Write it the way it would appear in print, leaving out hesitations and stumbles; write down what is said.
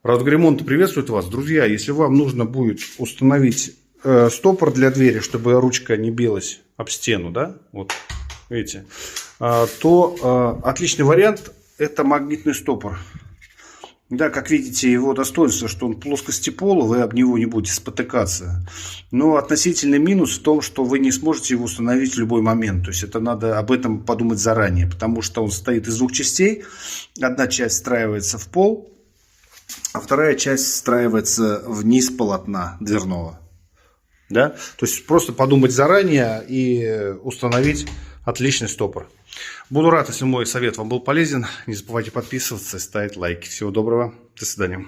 Радгремонт приветствует вас. Друзья, если вам нужно будет установить стопор для двери, чтобы ручка не билась об стену, да, вот, видите, то отличный вариант — это магнитный стопор. Да, как видите, его достоинство, что он плоскостеполый, вы об него не будете спотыкаться. Но относительный минус в том, что вы не сможете его установить в любой момент. То есть это надо об этом подумать заранее, потому что он состоит из двух частей. Одна часть встраивается в пол, а вторая часть встраивается вниз полотна дверного. Да? То есть просто подумать заранее и установить отличный стопор. Буду рад, если мой совет вам был полезен. Не забывайте подписываться и ставить лайки. Всего доброго. До свидания.